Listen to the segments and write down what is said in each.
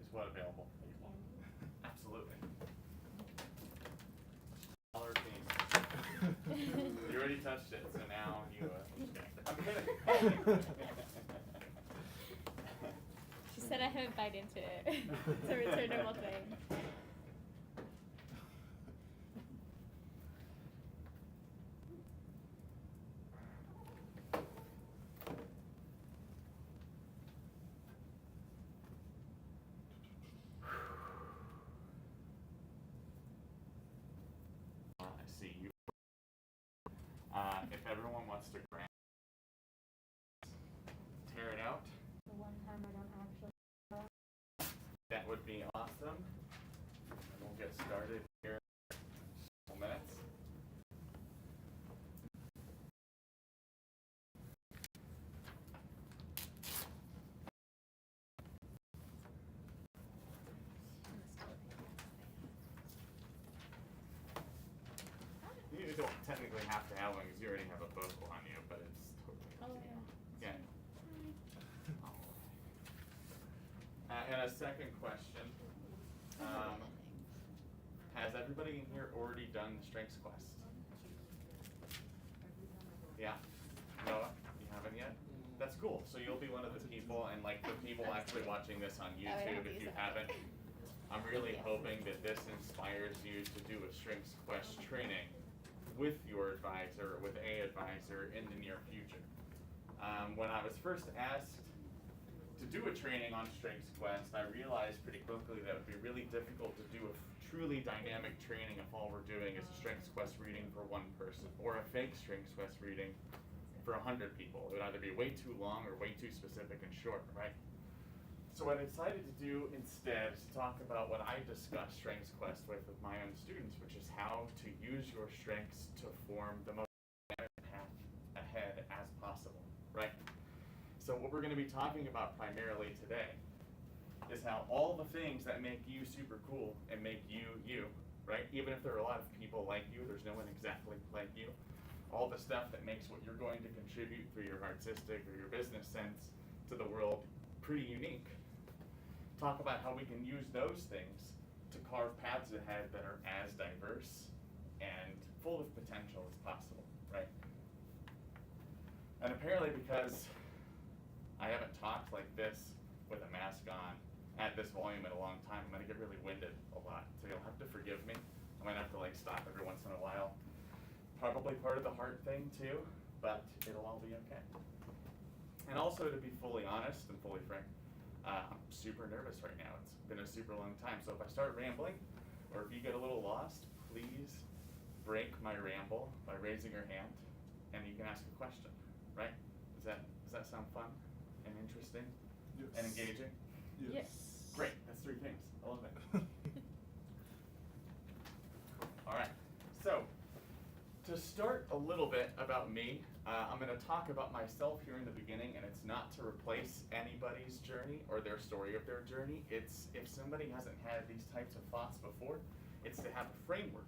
is what available for you? Absolutely. Dollar theme. You already touched it, so now you. I'm kidding. She said I haven't bite into it. It's a returnable thing. I see you. If everyone wants to grab, tear it out. The one time I don't actually. That would be awesome. And we'll get started here in a couple minutes. You don't technically have to have one because you already have a book on you, but it's totally up to you. Yeah. And a second question. Has everybody in here already done the Strengths Quest? Yeah? Noah, you haven't yet? That's cool. So you'll be one of the people, and like the people actually watching this on YouTube, if you haven't, I'm really hoping that this inspires you to do a Strengths Quest training with your advisor, or with a advisor in the near future. When I was first asked to do a training on Strengths Quest, I realized pretty quickly that it would be really difficult to do a truly dynamic training if all we're doing is a Strengths Quest reading for one person, or a fake Strengths Quest reading for 100 people. It would either be way too long or way too specific and short, right? So what I decided to do instead is talk about what I discuss Strengths Quest with my own students, which is how to use your strengths to form the most dynamic path ahead as possible, right? So what we're going to be talking about primarily today is how all the things that make you super cool and make you you, right? Even if there are a lot of people like you, there's no one exactly like you. All the stuff that makes what you're going to contribute through your artistic or your business sense to the world pretty unique. Talk about how we can use those things to carve paths ahead that are as diverse and full of potential as possible, right? And apparently because I haven't talked like this with a mask on at this volume in a long time, I'm gonna get really winded a lot, so you'll have to forgive me. I might have to like stop every once in a while. Probably part of the heart thing too, but it'll all be okay. And also, to be fully honest and fully frank, I'm super nervous right now. It's been a super long time, so if I start rambling, or if you get a little lost, please break my ramble by raising your hand, and you can ask a question, right? Does that sound fun and interesting? Yes. And engaging? Yes. Great, that's 3 things. I love it. All right, so to start a little bit about me, I'm going to talk about myself here in the beginning, and it's not to replace anybody's journey or their story of their journey. It's if somebody hasn't had these types of thoughts before, it's to have a framework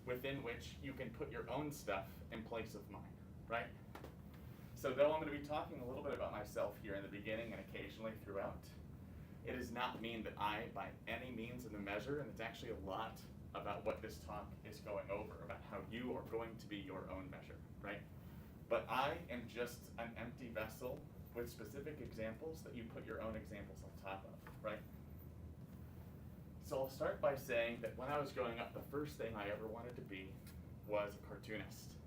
within which you can put your own stuff in place of mine, right? So though I'm going to be talking a little bit about myself here in the beginning and occasionally throughout, it does not mean that I, by any means in the measure, and it's actually a lot about what this talk is going over, about how you are going to be your own measure, right? But I am just an empty vessel with specific examples that you put your own examples on top of, right? So I'll start by saying that when I was growing up, the first thing I ever wanted to be was a cartoonist.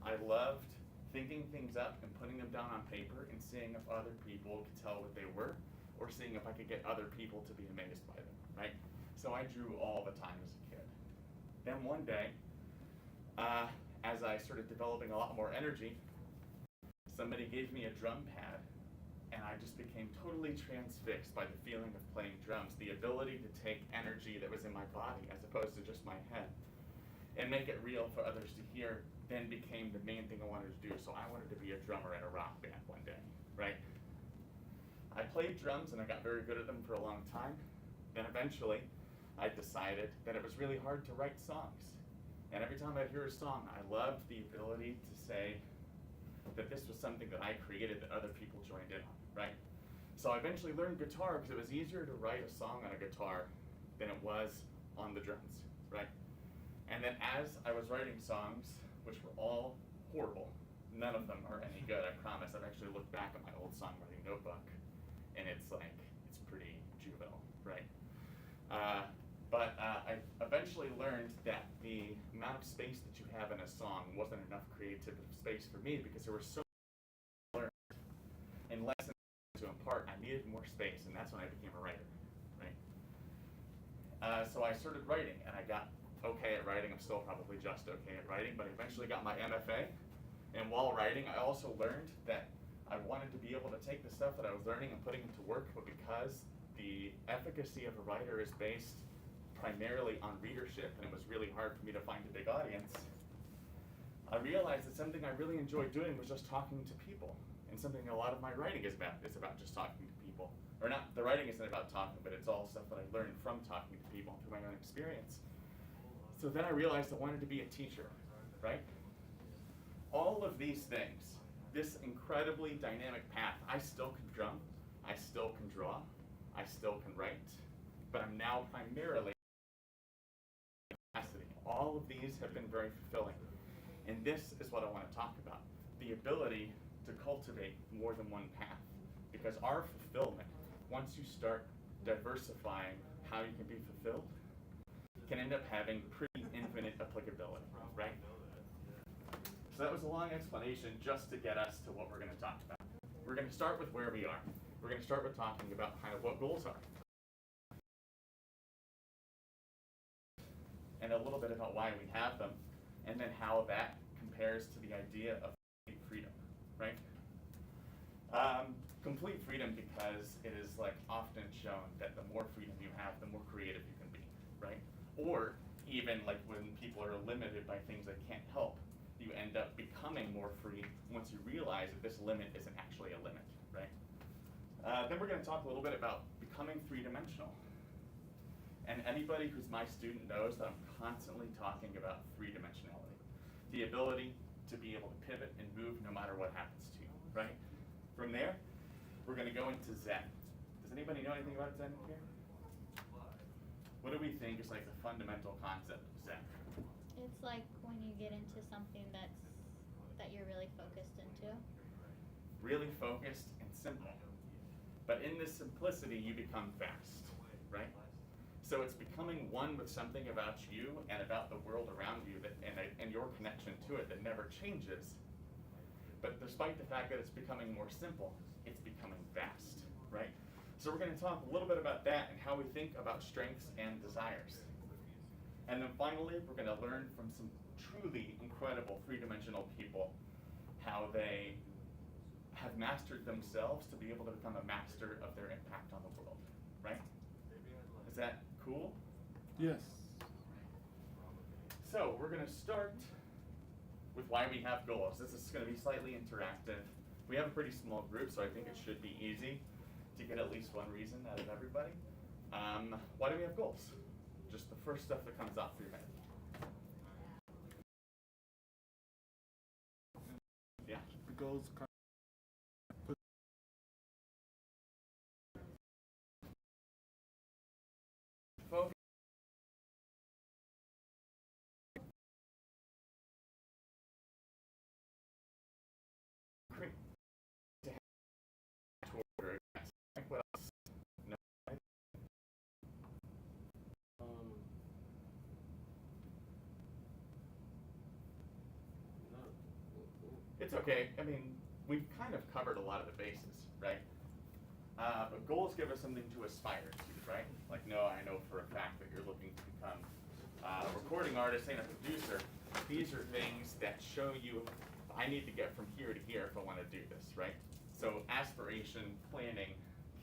I loved thinking things up and putting them down on paper and seeing if other people could tell what they were, or seeing if I could get other people to be amazed by them, right? So I drew all the time as a kid. Then one day, as I started developing a lot more energy, somebody gave me a drum pad, and I just became totally transfixed by the feeling of playing drums, the ability to take energy that was in my body as opposed to just my head, and make it real for others to hear, then became the main thing I wanted to do. So I wanted to be a drummer in a rock band one day, right? I played drums and I got very good at them for a long time. Then eventually, I decided that it was really hard to write songs. And every time I'd hear a song, I loved the ability to say that this was something that I created that other people joined in on, right? So I eventually learned guitar because it was easier to write a song on a guitar than it was on the drums, right? And then as I was writing songs, which were all horrible, none of them are any good, I promise. I've actually looked back at my old songwriting notebook, and it's pretty juvenile, right? I eventually learned that the amount of space that you have in a song wasn't enough creative space for me because there were so much and less to impart. I needed more space, and that's when I became a writer, right? So I started writing, and I got okay at writing. I'm still probably just okay at writing, but I eventually got my MFA. And while writing, I also learned that I wanted to be able to take the stuff that I was learning and putting into work, but because the efficacy of a writer is based primarily on readership, and it was really hard for me to find a big audience, I realized that something I really enjoyed doing was just talking to people. And something a lot of my writing is about just talking to people. Or not, the writing isn't about talking, but it's all stuff that I learned from talking to people and through my own experience. So then I realized I wanted to be a teacher, right? All of these things, this incredibly dynamic path, I still can drum, I still can draw, I still can write, but I'm now primarily capacity. All of these have been very fulfilling. And this is what I want to talk about, the ability to cultivate more than one path. Because our fulfillment, once you start diversifying how you can be fulfilled, can end up having pretty infinite applicability, right? So that was a long explanation just to get us to what we're going to talk about. We're going to start with where we are. We're going to start with talking about kind of what goals are. And a little bit about why we have them, and then how that compares to the idea of complete freedom, right? Complete freedom because it is often shown that the more freedom you have, the more creative you can be, right? Or even when people are limited by things they can't help, you end up becoming more free once you realize that this limit isn't actually a limit, right? Then we're going to talk a little bit about becoming three-dimensional. And anybody who's my student knows that I'm constantly talking about three-dimensionality. The ability to be able to pivot and move no matter what happens to you, right? From there, we're going to go into Zen. Does anybody know anything about Zen here? What do we think is the fundamental concept of Zen? It's like when you get into something that you're really focused into. Really focused and simple. But in this simplicity, you become fast, right? So it's becoming one with something about you and about the world around you and your connection to it that never changes. But despite the fact that it's becoming more simple, it's becoming vast, right? So we're going to talk a little bit about that and how we think about strengths and desires. And then finally, we're going to learn from some truly incredible three-dimensional people how they have mastered themselves to be able to become a master of their impact on the world, right? Is that cool? Yes. So we're going to start with why we have goals. This is going to be slightly interactive. We have a pretty small group, so I think it should be easy to get at least one reason out of everybody. Why do we have goals? Just the first stuff that comes off your head. Yeah. The goals kind of put Focus. To have toward what else? No. It's okay. I mean, we've kind of covered a lot of the bases, right? But goals give us something to aspire to, right? No, I know for a fact that you're looking to become a recording artist and a producer. These are things that show you, I need to get from here to here if I want to do this, right? So aspiration, planning,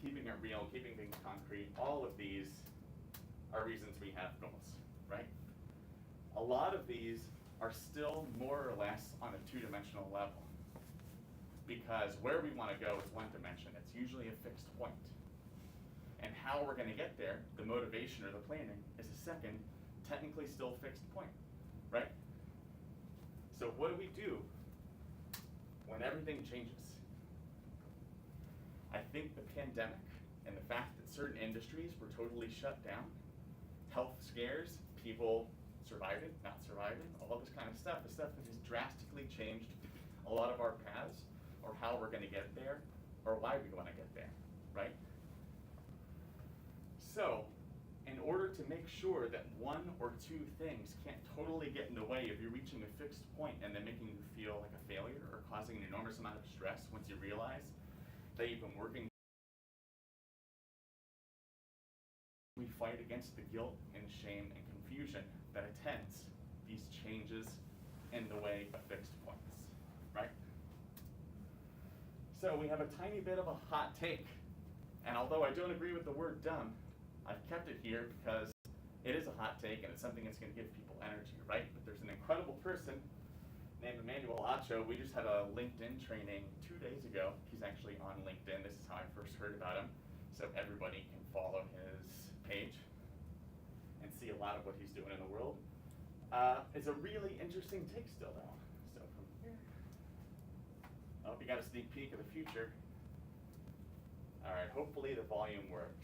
keeping it real, keeping things concrete, all of these are reasons we have goals, right? A lot of these are still more or less on a two-dimensional level because where we want to go is one dimension. It's usually a fixed point. And how we're going to get there, the motivation or the planning, is a second, technically still fixed point, right? So what do we do when everything changes? I think the pandemic and the fact that certain industries were totally shut down, health scares, people surviving, not surviving, all this kind of stuff, the stuff that has drastically changed a lot of our paths, or how we're going to get there, or why we want to get there, right? So, in order to make sure that one or two things can't totally get in the way of you reaching a fixed point and then making you feel like a failure or causing an enormous amount of stress once you realize that you've been working, we fight against the guilt and shame and confusion that attends these changes in the way of fixed points, right? So we have a tiny bit of a hot take, and although I don't agree with the word dumb, I've kept it here because it is a hot take and it's something that's going to give people energy, right? But there's an incredible person named Emmanuel Acho. We just had a LinkedIn training 2 days ago. He's actually on LinkedIn. This is how I first heard about him. So everybody can follow his page and see a lot of what he's doing in the world. It's a really interesting take still though. So from here, oh, you got a sneak peek of the future. All right, hopefully the volume works.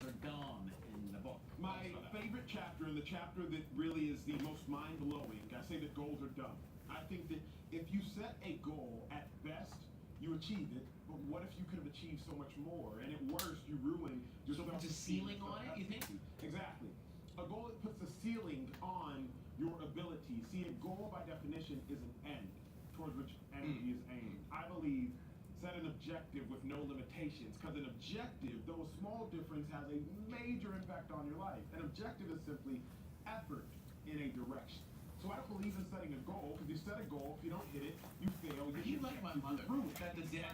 Are gone in the book. My favorite chapter, and the chapter that really is the most mind-blowing, I say that goals are dumb. I think that if you set a goal, at best, you achieve it, but what if you could have achieved so much more? And at worst, you ruin your So puts a ceiling on it, you think? Exactly. A goal that puts a ceiling on your ability. See, a goal by definition is an end towards which energy is aimed. I believe set an objective with no limitations, because an objective, though a small difference, has a major impact on your life. An objective is simply effort in a direction. So I don't believe in setting a goal, because you set a goal, if you don't hit it, you fail. You like my mother at the dinner.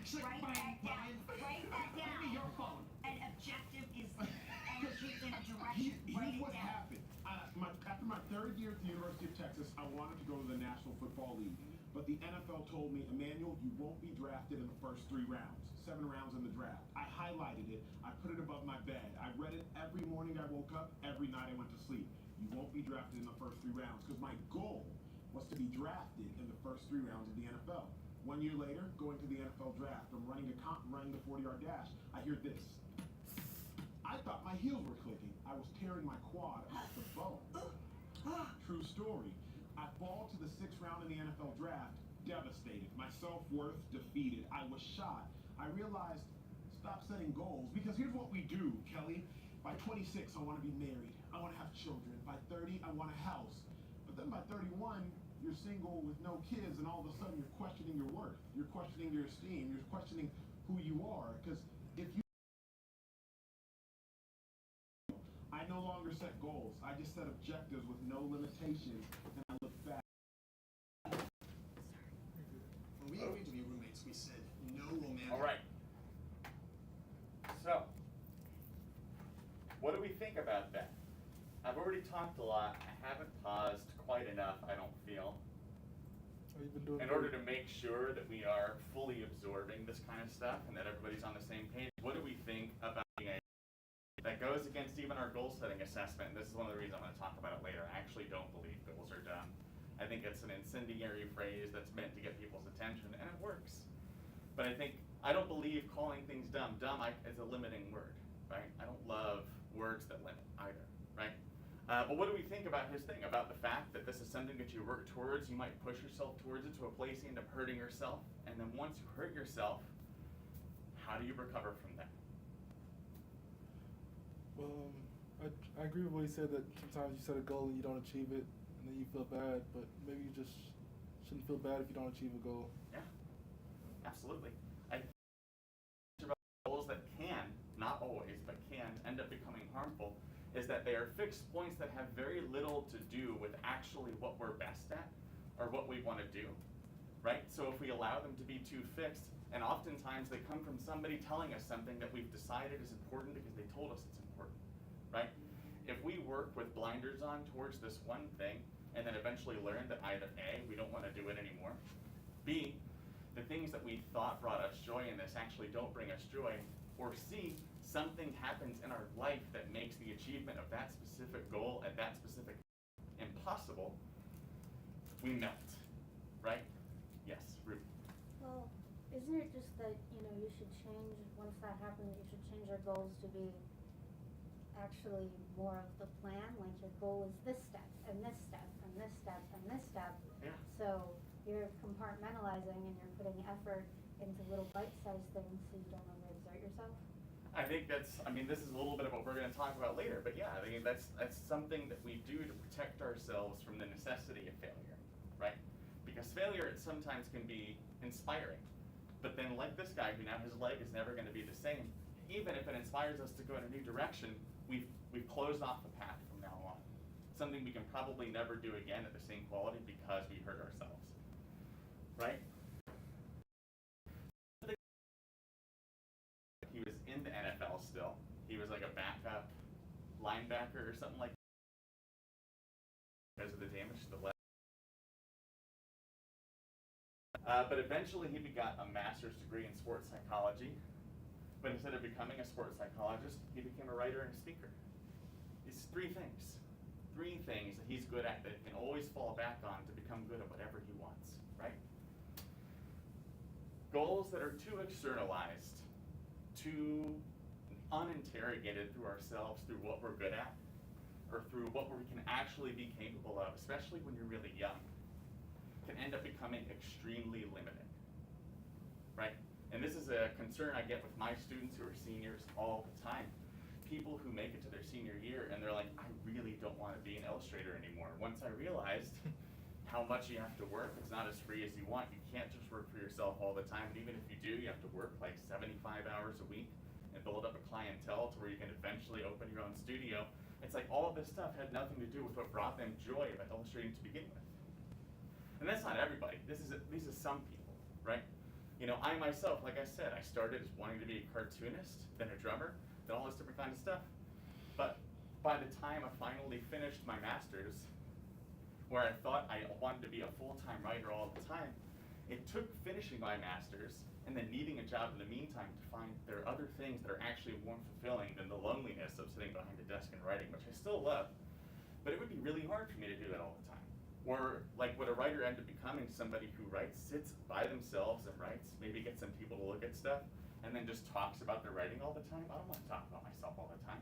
She's like, Write that down. Write that down. Give me your phone. An objective is energy in a direction. Here's Write it what down. happened. After my third year at the University of Texas, I wanted to go to the National Football League. But the NFL told me, Emmanuel, you won't be drafted in the first 3 rounds. 7 rounds in the draft. I highlighted it. I put it above my bed. I read it every morning I woke up, every night I went to sleep. You won't be drafted in the first 3 rounds. Because my goal was to be drafted in the first 3 rounds of the NFL. 1 year later, going to the NFL draft, I'm running the 40-yard dash. I hear this. I thought my heels were clicking. I was tearing my quad off the bone. True story. I fall to the 6th round in the NFL draft, devastated. My self-worth defeated. I was shot. I realized, stop setting goals. Because here's what we do, Kelly. By 26, I want to be married. I want to have children. By 30, I want a house. But then by 31, you're single with no kids, and all of a sudden you're questioning your worth. You're questioning your esteem. You're questioning who you are. Because if you... I no longer set goals. I just set objectives with no limitations, and I look back. When we agreed to be roommates, we said no romantic. All right. So, what do we think about that? I've already talked a lot. I haven't paused quite enough, I don't feel, in order to make sure that we are fully absorbing this kind of stuff and that everybody's on the same page. What do we think about being a that goes against even our goal setting assessment? And this is one of the reasons I'm going to talk about it later. I actually don't believe goals are dumb. I think it's an incendiary phrase that's meant to get people's attention, and it works. But I don't believe calling things dumb. Dumb is a limiting word, right? I don't love words that limit either, right? But what do we think about his thing, about the fact that this is something that you work towards, you might push yourself towards it to a place you end up hurting yourself, and then once you hurt yourself, how do you recover from that? Well, I agree with what he said, that sometimes you set a goal and you don't achieve it, and then you feel bad, but maybe you just shouldn't feel bad if you don't achieve a goal. Yeah, absolutely. I think about goals that can, not always, but can end up becoming harmful is that they are fixed points that have very little to do with actually what we're best at or what we want to do, right? So if we allow them to be too fixed, and oftentimes they come from somebody telling us something that we've decided is important because they told us it's important, right? If we work with blinders on towards this one thing and then eventually learn that either A, we don't want to do it anymore, B, the things that we thought brought us joy in this actually don't bring us joy, or C, something happens in our life that makes the achievement of that specific goal at that specific impossible, we melt, right? Yes, Ruby. Well, isn't it just that, you should change, once that happens, you should change your goals to be actually more of the plan, like your goal is this step, and this step, and this step, and this step. Yeah. So you're compartmentalizing and you're putting effort into little bite-sized things so you don't overexert yourself. I think this is a little bit of what we're going to talk about later, but yeah, I mean, that's something that we do to protect ourselves from the necessity of failure, right? Because failure sometimes can be inspiring, but then like this guy who now his leg is never going to be the same, even if it inspires us to go in a new direction, we've closed off the path from now on. Something we can probably never do again at the same quality because we hurt ourselves, right? He was in the NFL still. He was like a backup linebacker or something like that because of the damage to the leg. But eventually he got a master's degree in sports psychology. But instead of becoming a sports psychologist, he became a writer and a speaker. It's three things that he's good at that he can always fall back on to become good at whatever he wants, right? Goals that are too externalized, too uninterrogated through ourselves, through what we're good at, or through what we can actually be capable of, especially when you're really young, can end up becoming extremely limiting, right? And this is a concern I get with my students who are seniors all the time. People who make it to their senior year and they're like, I really don't want to be an illustrator anymore. Once I realized how much you have to work, it's not as free as you want. You can't just work for yourself all the time. And even if you do, you have to work like 75 hours a week and build up a clientele to where you can eventually open your own studio. It's like all of this stuff had nothing to do with what brought them joy about illustrating to begin with. And that's not everybody. These are some people, right? I myself, like I said, I started as wanting to be a cartoonist, then a drummer, then all this different kind of stuff. But by the time I finally finished my master's, where I thought I wanted to be a full-time writer all the time, it took finishing my master's and then needing a job in the meantime to find there are other things that are actually more fulfilling than the loneliness of sitting behind a desk and writing, which I still love. But it would be really hard for me to do that all the time. Or like would a writer end up becoming somebody who sits by themselves and writes, maybe gets some people to look at stuff, and then just talks about their writing all the time? I don't want to talk about myself all the time.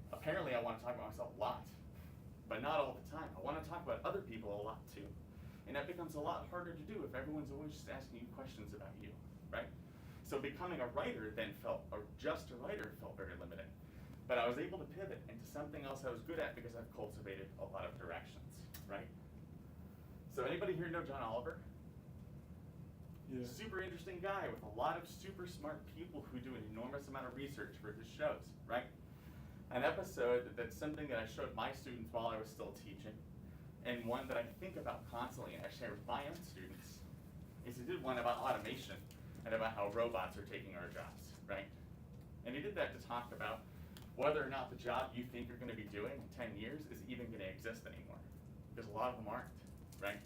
Apparently I want to talk about myself a lot, but not all the time. I want to talk about other people a lot too. And that becomes a lot harder to do if everyone's always just asking you questions about you, right? So becoming a writer then just a writer felt very limiting. But I was able to pivot into something else I was good at because I've cultivated a lot of directions, right? So anybody here know John Oliver? Yeah. Super interesting guy with a lot of super smart people who do an enormous amount of research for his shows, right? An episode that's something that I showed my students while I was still teaching, and one that I think about constantly and I share with my own students, is he did one about automation and about how robots are taking our jobs, right? And he did that to talk about whether or not the job you think you're going to be doing in 10 years is even going to exist anymore, because a lot of them aren't, right?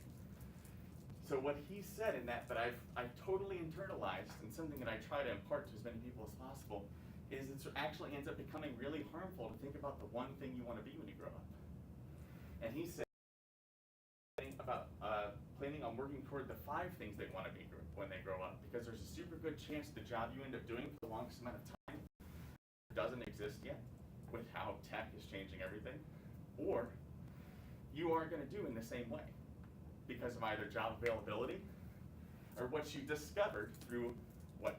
So what he said in that I've totally internalized, and something that I try to impart to as many people as possible, is it actually ends up becoming really harmful to think about the one thing you want to be when you grow up. And he said about planning on working toward the 5 things they want to be when they grow up, because there's a super good chance the job you end up doing for the longest amount of time doesn't exist yet with how tech is changing everything, or you aren't going to do in the same way because of either job availability or what you discovered through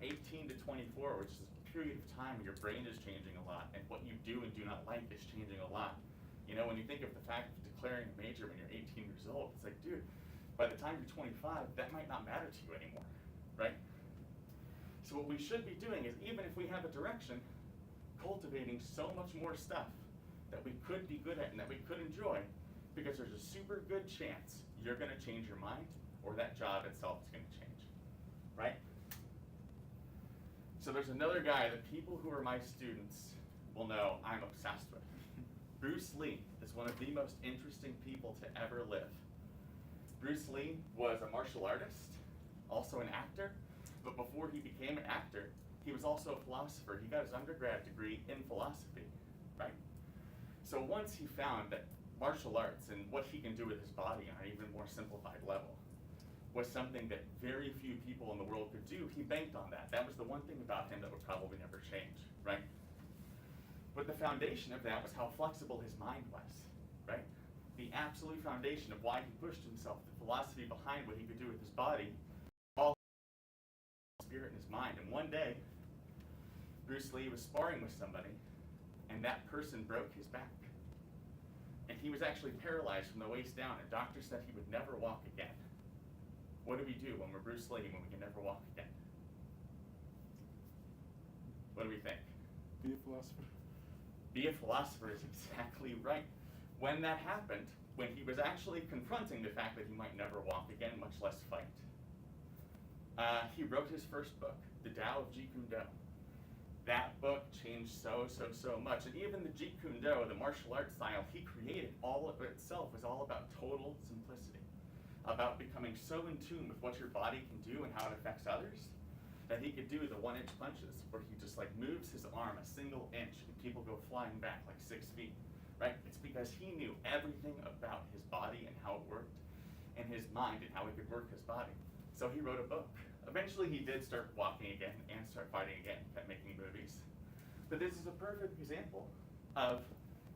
18 to 24, which is a period of time where your brain is changing a lot and what you do and do not like is changing a lot. When you think of the fact of declaring a major when you're 18 years old, it's like, dude, by the time you're 25, that might not matter to you anymore, right? So what we should be doing is, even if we have a direction, cultivating so much more stuff that we could be good at and that we could enjoy, because there's a super good chance you're going to change your mind or that job itself is going to change, right? So there's another guy that people who are my students will know I'm obsessed with. Bruce Lee is one of the most interesting people to ever live. Bruce Lee was a martial artist, also an actor, but before he became an actor, he was also a philosopher. He got his undergrad degree in philosophy, right? So once he found that martial arts and what he can do with his body on an even more simplified level was something that very few people in the world could do. He banked on that. That was the one thing about him that would probably never change, right? But the foundation of that was how flexible his mind was, right? The absolute foundation of why he pushed himself, the philosophy behind what he could do with his body, all his spirit and his mind. And one day, Bruce Lee was sparring with somebody, and that person broke his back. And he was actually paralyzed from the waist down, and doctors said he would never walk again. What do we do when we're Bruce Lee when we can never walk again? What do we think? Be a philosopher. Be a philosopher is exactly right. When that happened, when he was actually confronting the fact that he might never walk again, much less fight, he wrote his first book, The Tao of Jeet Kune Do. That book changed so much. And even the Jeet Kune Do, the martial arts style he created, all of it itself was all about total simplicity, about becoming so in tune with what your body can do and how it affects others, that he could do the 1-inch punches where he just like moves his arm a single inch and people go flying back like 6 feet, right? It's because he knew everything about his body and how it worked, and his mind and how he could work his body. So he wrote a book. Eventually he did start walking again and start fighting again, kept making movies. But this is a perfect example of,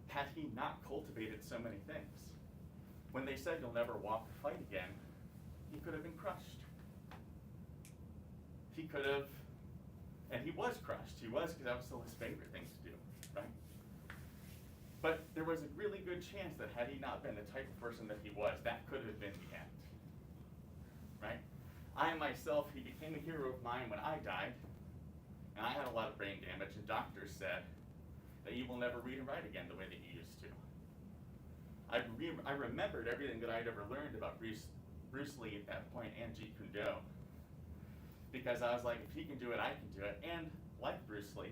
had he not cultivated so many things, when they said you'll never walk or fight again, he could have been crushed. He could have, and he was crushed. He was, because that was still his favorite thing to do, right? But there was a really good chance that had he not been the type of person that he was, that could have been the end, right? I myself, he became a hero of mine when I died, and I had a lot of brain damage, and doctors said that you will never read and write again the way that you used to. I remembered everything that I'd ever learned about Bruce Lee at that point and Jeet Kune Do, because I was like, if he can do it, I can do it. And like Bruce Lee,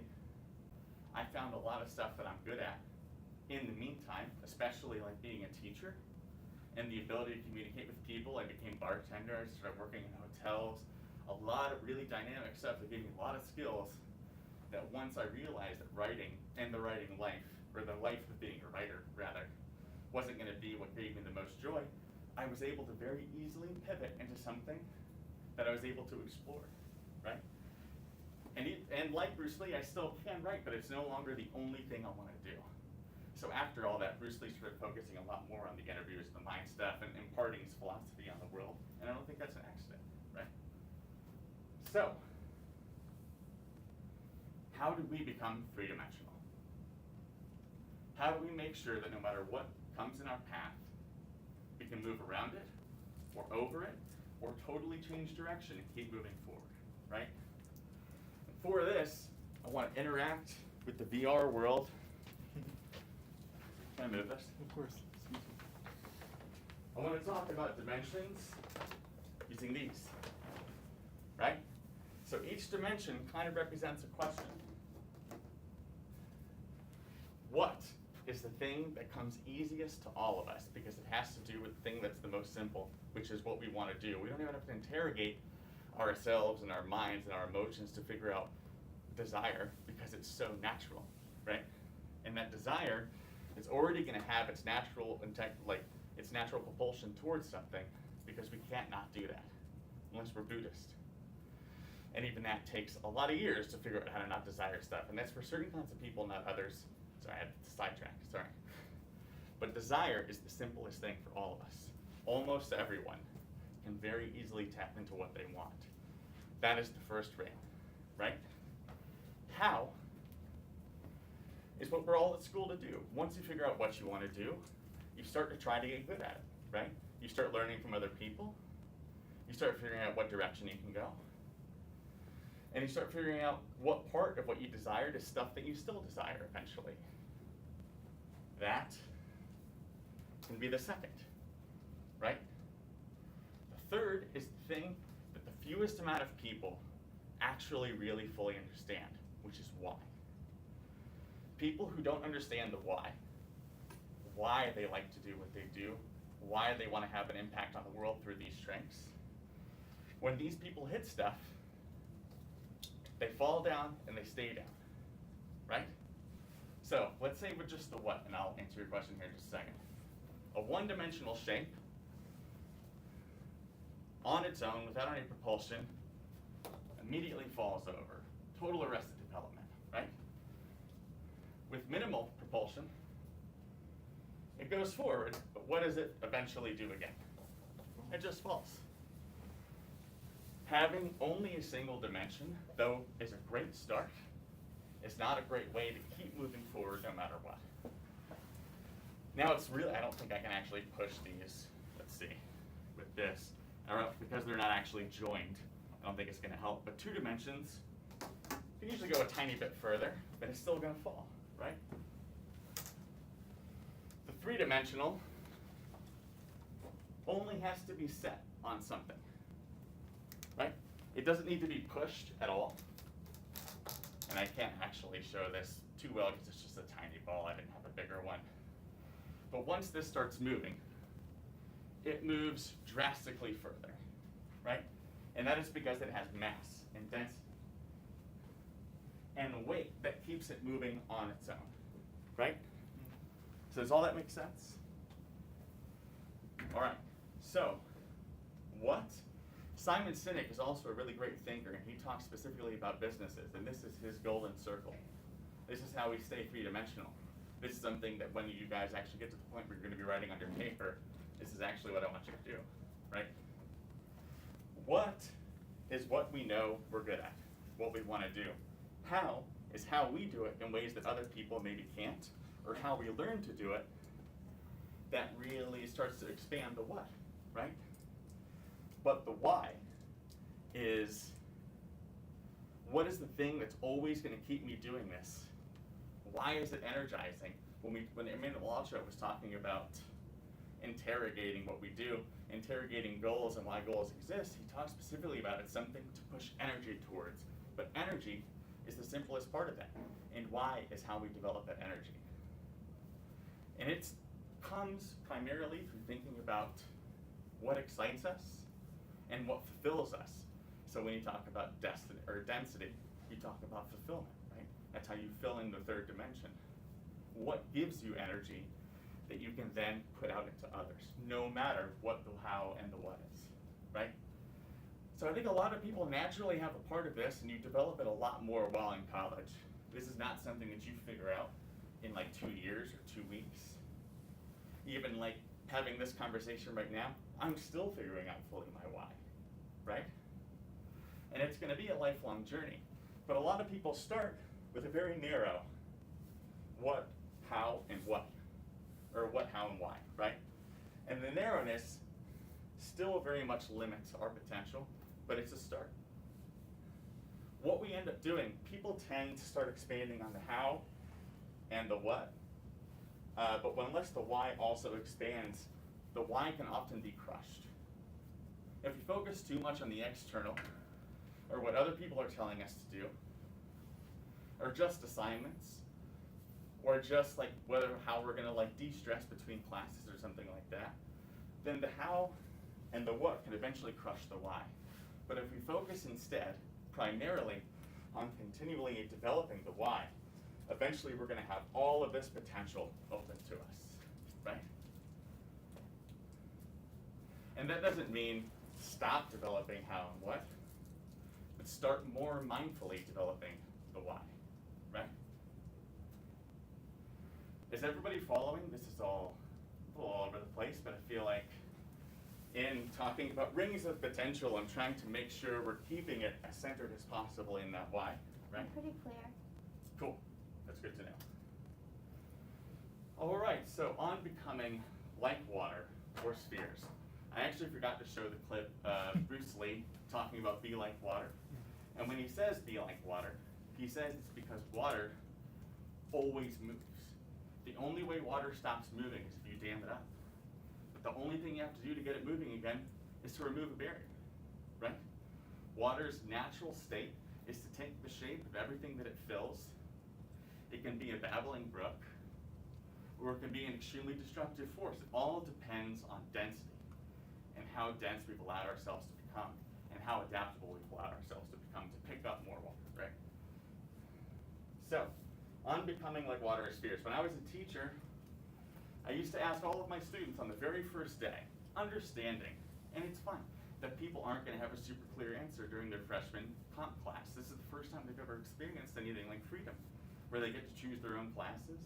I found a lot of stuff that I'm good at in the meantime, especially like being a teacher and the ability to communicate with people. I became bartender, I started working in hotels, a lot of really dynamic stuff that gave me a lot of skills that once I realized that writing and the writing life, or the life of being a writer rather, wasn't going to be what gave me the most joy, I was able to very easily pivot into something that I was able to explore, right? And like Bruce Lee, I still can write, but it's no longer the only thing I want to do. So after all that, Bruce Lee started focusing a lot more on the interviews, the mind stuff, and imparting his philosophy on the world. And I don't think that's an accident, right? So, how do we become three-dimensional? How do we make sure that no matter what comes in our path, we can move around it, or over it, or totally change direction and keep moving forward, right? And for this, I want to interact with the VR world. Can I move this? Of course. Excuse me. I want to talk about dimensions using these, right? So each dimension kind of represents a question. What is the thing that comes easiest to all of us, because it has to do with the thing that's the most simple, which is what we want to do. We don't even have to interrogate ourselves and our minds and our emotions to figure out desire, because it's so natural, right? And that desire is already going to have its natural its natural propulsion towards something, because we can't not do that unless we're Buddhist. And even that takes a lot of years to figure out how to not desire stuff, and that's for certain kinds of people, not others. Sorry, I had to sidetrack, sorry. But desire is the simplest thing for all of us. Almost everyone can very easily tap into what they want. That is the first ring, right? How is what we're all at school to do. Once you figure out what you want to do, you start to try to get good at it, right? You start learning from other people. You start figuring out what direction you can go. And you start figuring out what part of what you desired is stuff that you still desire eventually. That can be the second, right? The third is the thing that the fewest amount of people actually really fully understand, which is why. People who don't understand the why they like to do what they do, why they want to have an impact on the world through these strengths, when these people hit stuff, they fall down and they stay down, right? So let's say with just the what, and I'll answer your question here in just a second. a one-dimensional shape on its own without any propulsion immediately falls over. Total arrested development, right? With minimal propulsion, it goes forward, but what does it eventually do again? It just falls. Having only a single dimension, though, is a great start. It's not a great way to keep moving forward no matter what. Now it's really, I don't think I can actually push these, let's see, with this. I don't know, because they're not actually joined, I don't think it's gonna help, but 2 dimensions, you can usually go a tiny bit further, but it's still gonna fall, right? The 3-dimensional only has to be set on something, right? It doesn't need to be pushed at all. And I can't actually show this too well because it's just a tiny ball. I didn't have a bigger one. But once this starts moving, it moves drastically further, right? And that is because it has mass and density and weight that keeps it moving on its own, right? So does all that make sense? All right, so what? Simon Sinek is also a really great thinker, and he talks specifically about businesses, and this is his golden circle. This is how we stay 3-dimensional. This is something that when you guys actually get to the point where you're going to be writing on your paper, this is actually what I want you to do, right? What is what we know we're good at, what we want to do. How is how we do it in ways that other people maybe can't, or how we learn to do it that really starts to expand the what, right? But the why is, what is the thing that's always going to keep me doing this? Why is it energizing? When Emmanuel Waltrip was talking about interrogating what we do, interrogating goals and why goals exist, he talks specifically about it's something to push energy towards. But energy is the simplest part of that, and why is how we develop that energy. And it comes primarily through thinking about what excites us and what fulfills us. So when you talk about destiny or density, you talk about fulfillment, right? That's how you fill in the 3rd dimension. What gives you energy that you can then put out into others, no matter what the how and the what is, right? So I think a lot of people naturally have a part of this, and you develop it a lot more while in college. This is not something that you figure out in like 2 years or 2 weeks. Even like having this conversation right now, I'm still figuring out fully my why, right? And it's going to be a lifelong journey. But a lot of people start with a very narrow what, how, and what. Or what, how, and why, right? And the narrowness still very much limits our potential, but it's a start. What we end up doing, people tend to start expanding on the how and the what. But unless the why also expands, the why can often be crushed. If we focus too much on the external, or what other people are telling us to do, or just assignments, or just like how we're gonna like de-stress between classes or something like that, then the how and the what can eventually crush the why. But if we focus instead primarily on continually developing the why, eventually we're gonna have all of this potential open to us, right? And that doesn't mean stop developing how and what, but start more mindfully developing the why, right? Is everybody following? This is all a little all over the place, but I feel like in talking about rings of potential, I'm trying to make sure we're keeping it as centered as possible in that why, right? Pretty clear. Cool, that's good to know. All right, so on becoming like water or spheres. I actually forgot to show the clip of Bruce Lee talking about be like water. And when he says be like water, he says it's because water always moves. The only way water stops moving is if you dam it up. But the only thing you have to do to get it moving again is to remove a barrier, right? Water's natural state is to take the shape of everything that it fills. It can be a babbling brook, or it can be an extremely destructive force. It all depends on density and how dense we've allowed ourselves to become and how adaptable we've allowed ourselves to become to pick up more water, right? So, on becoming like water or spheres. When I was a teacher, I used to ask all of my students on the very first day, understanding, and it's fine, that people aren't going to have a super clear answer during their freshman comp class. This is the first time they've ever experienced anything like freedom, where they get to choose their own classes,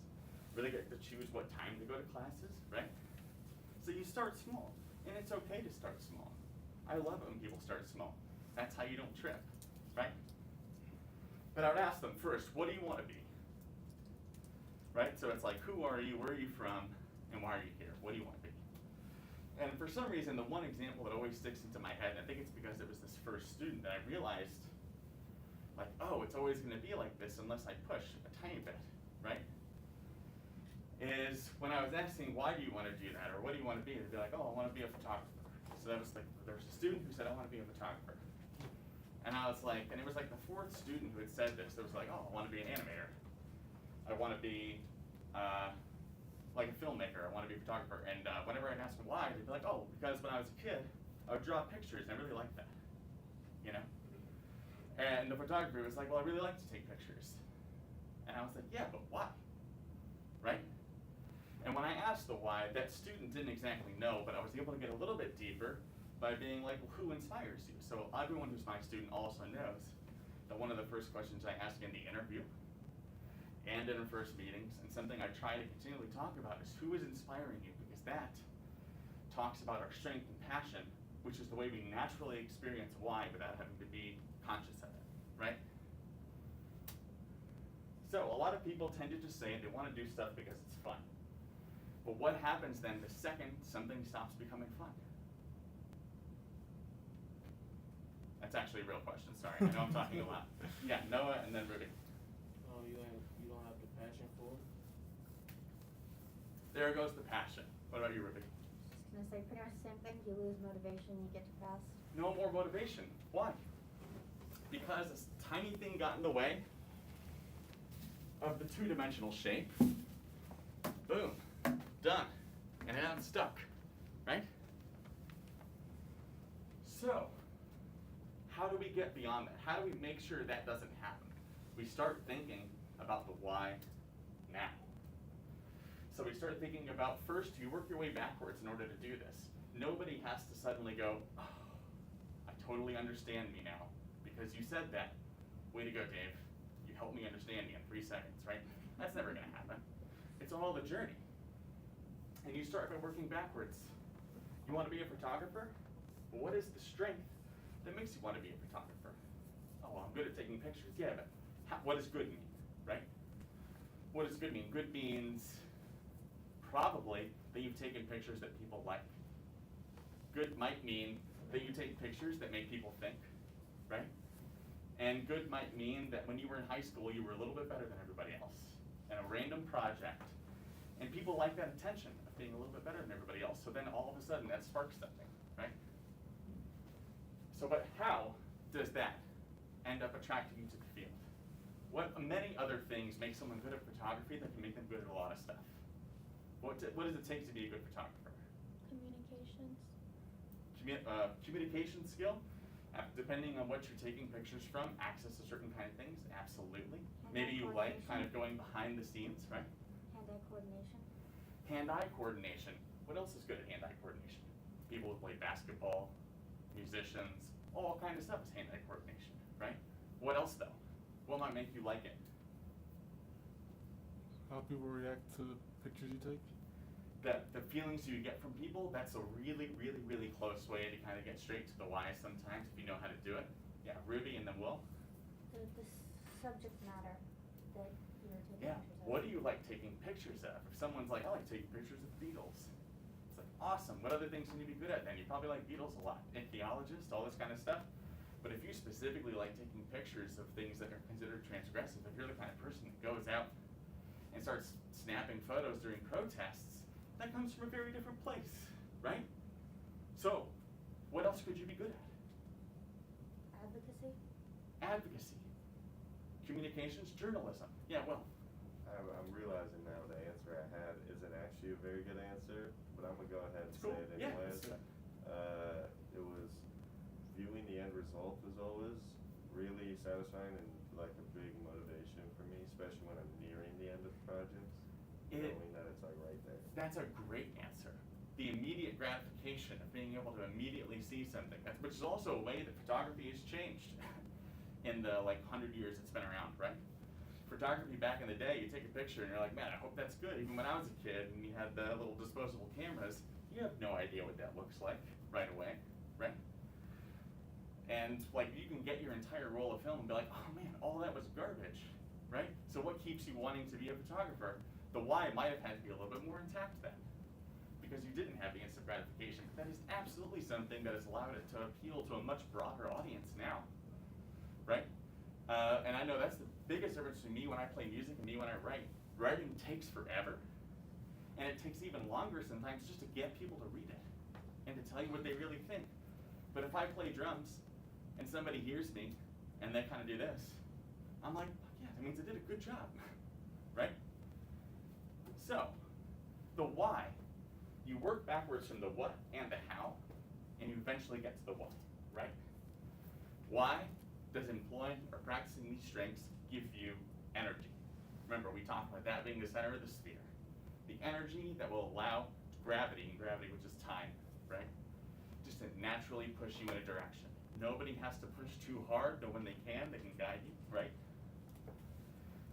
where they get to choose what time to go to classes, right? So you start small, and it's okay to start small. I love it when people start small. That's how you don't trip, right? But I would ask them first, what do you want to be? Right? So it's like, who are you, where are you from, and why are you here? What do you want to be? And for some reason, the one example that always sticks into my head, and I think it's because it was this first student that I realized, like, oh, it's always going to be like this unless I push a tiny bit, right? Is when I was asking, why do you want to do that, or what do you want to be? They'd be like, oh, I want to be a photographer. So that was like, there was a student who said, I want to be a photographer. And I was like, and it was like the fourth student who had said this, that was like, oh, I want to be an animator. I want to be like a filmmaker. I want to be a photographer. And whenever I'd ask them why, they'd be like, oh, because when I was a kid, I would draw pictures, and I really liked that, you know? And the photographer was like, well, I really like to take pictures. And I was like, yeah, but why? Right? And when I asked the why, that student didn't exactly know, but I was able to get a little bit deeper by being like, well, who inspires you? So everyone who's my student also knows that one of the first questions I ask in the interview and in our first meetings, and something I try to continually talk about, is who is inspiring you? Because that talks about our strength and passion, which is the way we naturally experience why without having to be conscious of it, right? So a lot of people tend to just say they want to do stuff because it's fun. But what happens then the second something stops becoming fun? That's actually a real question, sorry. I know I'm talking a lot. Yeah, Noah and then Ruby. Oh, you don't have the passion for it? There goes the passion. What about you, Ruby? Just gonna say pretty much the same thing. You lose motivation, you get depressed. No more motivation. Why? Because this tiny thing got in the way of the two-dimensional shape. Boom. Done. And now it's stuck. Right? So, how do we get beyond that? How do we make sure that doesn't happen? We start thinking about the why now. So we start thinking about, first, you work your way backwards in order to do this. Nobody has to suddenly go, oh, I totally understand me now, because you said that. Way to go, Dave. You helped me understand me in 3 seconds, right? That's never going to happen. It's all the journey. And you start by working backwards. You want to be a photographer? Well, what is the strength that makes you want to be a photographer? Oh, well, I'm good at taking pictures. Yeah, but what does good mean, right? What does good mean? Good means probably that you've taken pictures that people like. Good might mean that you take pictures that make people think, right? And good might mean that when you were in high school, you were a little bit better than everybody else in a random project. And people like that attention of being a little bit better than everybody else. So then all of a sudden that sparks something, right? So, but how does that end up attracting you to the field? What many other things make someone good at photography that can make them good at a lot of stuff? What does it take to be a good photographer? Communications. Communication skill, depending on what you're taking pictures from, access to certain kind of things, absolutely. Maybe you like kind of going behind the scenes, right? Hand-eye coordination. Hand-eye coordination. What else is good at hand-eye coordination? People who play basketball, musicians, all kind of stuff is hand-eye coordination, right? What else though? What might make you like it? How people react to the pictures you take? The feelings you get from people, that's a really, really, really close way to kind of get straight to the why sometimes if you know how to do it. Yeah, Ruby and then Will. The subject matter that you're taking Yeah, pictures of. what do you like taking pictures of? If someone's like, I like taking pictures of the Beatles. It's like, awesome, what other things can you be good at then? You probably like Beatles a lot, ichthyologist, all this kind of stuff. But if you specifically like taking pictures of things that are considered transgressive, if you're the kind of person that goes out and starts snapping photos during protests, that comes from a very different place, right? So, what else could you be good at? Advocacy. Advocacy. Communications, journalism. Yeah, well. I'm realizing now the answer I had isn't actually a very good answer, but I'm gonna go ahead and It's say cool. it Yeah, anyways. let's do it. It was viewing the end result was always really satisfying and like a big motivation for me, especially when I'm nearing the end of projects. knowing that it's like right there. That's a great answer. The immediate gratification of being able to immediately see something, which is also a way that photography has changed in the 100 years it's been around, right? Photography back in the day, you take a picture and you're like, man, I hope that's good. Even when I was a kid and we had the little disposable cameras, you have no idea what that looks like right away, right? And you can get your entire roll of film and be like, oh man, all that was garbage, right? So what keeps you wanting to be a photographer? The why might have had to be a little bit more intact then, because you didn't have the instant gratification. But that is absolutely something that has allowed it to appeal to a much broader audience now, right? And I know that's the biggest difference between me when I play music and me when I write. Writing takes forever, and it takes even longer sometimes just to get people to read it and to tell you what they really think. But if I play drums and somebody hears me and they kind of do this, I'm like, yeah, that means I did a good job, right? So, the why, you work backwards from the what and the how, and you eventually get to the what, right? Why does employing or practicing these strengths give you energy? Remember, we talked about that being the center of the sphere. The energy that will allow gravity, which is time, right? Just to naturally push you in a direction. Nobody has to push too hard, but when they can guide you, right?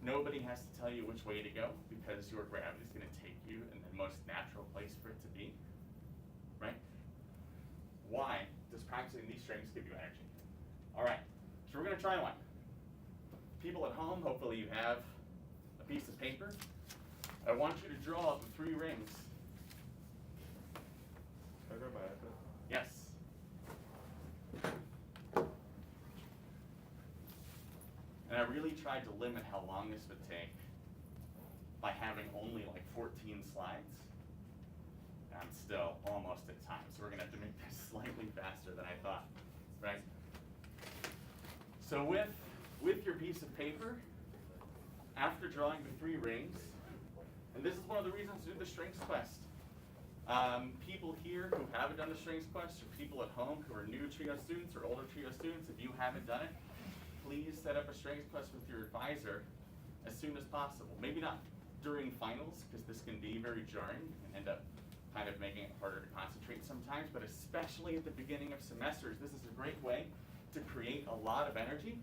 Nobody has to tell you which way to go, because your gravity is going to take you in the most natural place for it to be, right? Why does practicing these strengths give you energy? All right, so we're going to try one. People at home, hopefully you have a piece of paper. I want you to draw the 3 rings. Can I grab my iPad? Yes. And I really tried to limit how long this would take by having only 14 slides. I'm still almost at time, so we're gonna have to make this slightly faster than I thought, right? So with your piece of paper, after drawing the 3 rings, and this is one of the reasons to do the strengths quest. People here who haven't done the strengths quest, or people at home who are new TRIO students or older TRIO students, if you haven't done it, please set up a strengths quest with your advisor as soon as possible. Maybe not during finals, because this can be very jarring and end up kind of making it harder to concentrate sometimes, but especially at the beginning of semesters, this is a great way to create a lot of energy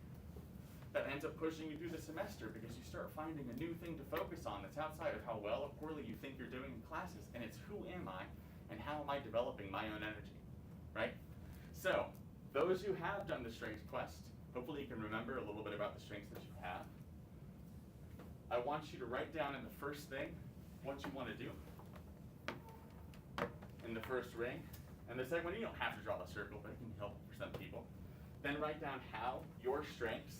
that ends up pushing you through the semester, because you start finding a new thing to focus on that's outside of how well or poorly you think you're doing in classes, and it's who am I and how am I developing my own energy, right? So, those who have done the strengths quest, hopefully you can remember a little bit about the strengths that you have. I want you to write down in the first thing what you want to do in the first ring. And the second one, you don't have to draw the circle, but it can help for some people. Then write down how your strengths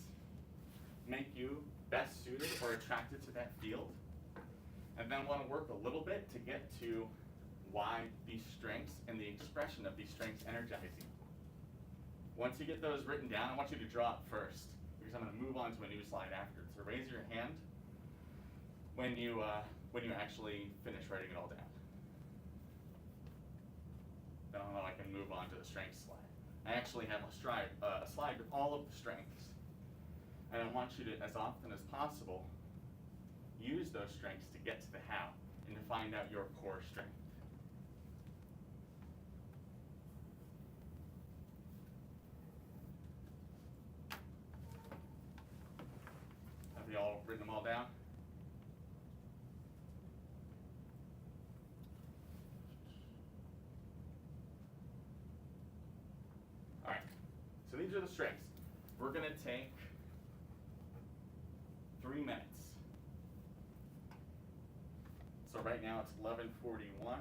make you best suited or attracted to that field. And then want to work a little bit to get to why these strengths and the expression of these strengths energize you. Once you get those written down, I want you to draw it first, because I'm going to move on to a new slide after. So raise your hand when you actually finish writing it all down. Then I can move on to the strengths slide. I actually have a slide with all of the strengths, and I want you to, as often as possible, use those strengths to get to the how and to find out your core strength. Have you all written them all down? All right, so these are the strengths. We're gonna take 3 minutes. So right now it's 11:41.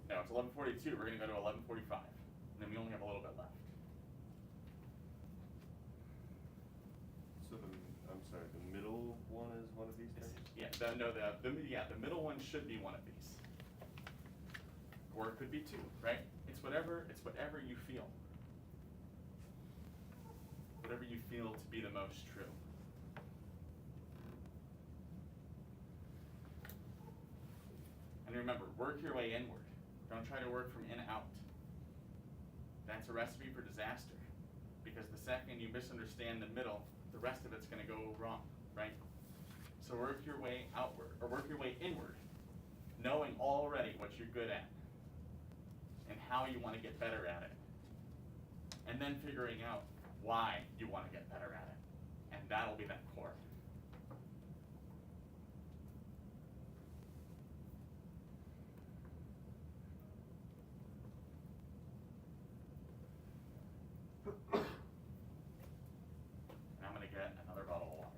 No, it's 11:42. We're gonna go to 11:45. And then we only have a little bit left. So I'm sorry, the middle one is one of these things? Yeah, the middle one should be one of these. Or it could be 2, right? It's whatever you feel. Whatever you feel to be the most true. And remember, work your way inward. Don't try to work from in out. That's a recipe for disaster. Because the second you misunderstand the middle, the rest of it's going to go wrong, right? So work your way outward, or work your way inward, knowing already what you're good at and how you want to get better at it. And then figuring out why you want to get better at it. And that'll be that core. And I'm going to get another bottle of water.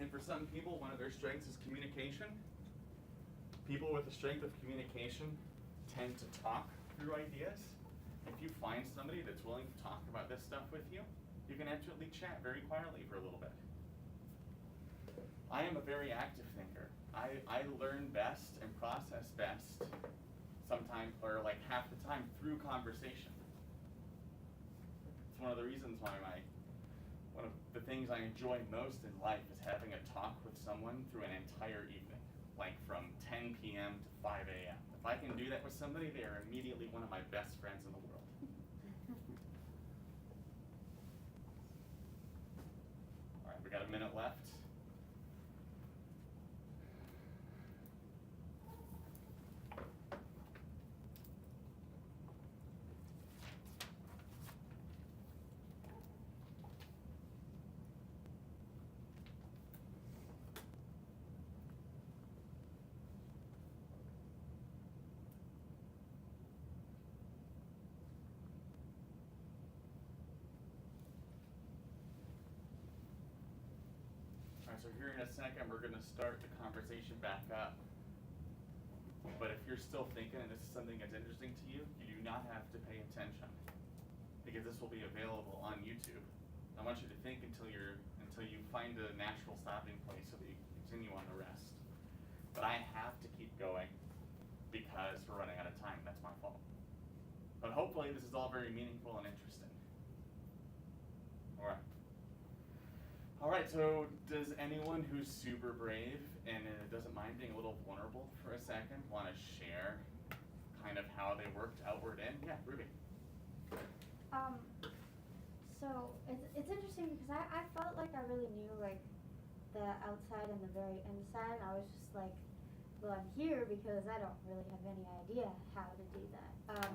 And for some people, one of their strengths is communication. People with the strength of communication tend to talk through ideas. If you find somebody that's willing to talk about this stuff with you, you can actually chat very quietly for a little bit. I am a very active thinker. I learn best and process best sometimes, or like half the time, through conversation. It's one of the reasons why one of the things I enjoy most in life is having a talk with someone through an entire evening, like from 10 p.m. to 5 a.m. If I can do that with somebody, they are immediately one of my best friends in the world. All right, we got a minute left. So here in a second, we're going to start the conversation back up. But if you're still thinking and this is something that's interesting to you, you do not have to pay attention because this will be available on YouTube. I want you to think until you find a natural stopping place so that you can continue on the rest. But I have to keep going because we're running out of time. That's my fault. But hopefully this is all very meaningful and interesting. All right. All right, so does anyone who's super brave and doesn't mind being a little vulnerable for a second want to share kind of how they worked outward in? Yeah, Ruby. So it's interesting because I felt like I really knew like the outside and the very inside. I was just like, well, I'm here because I don't really have any idea how to do that.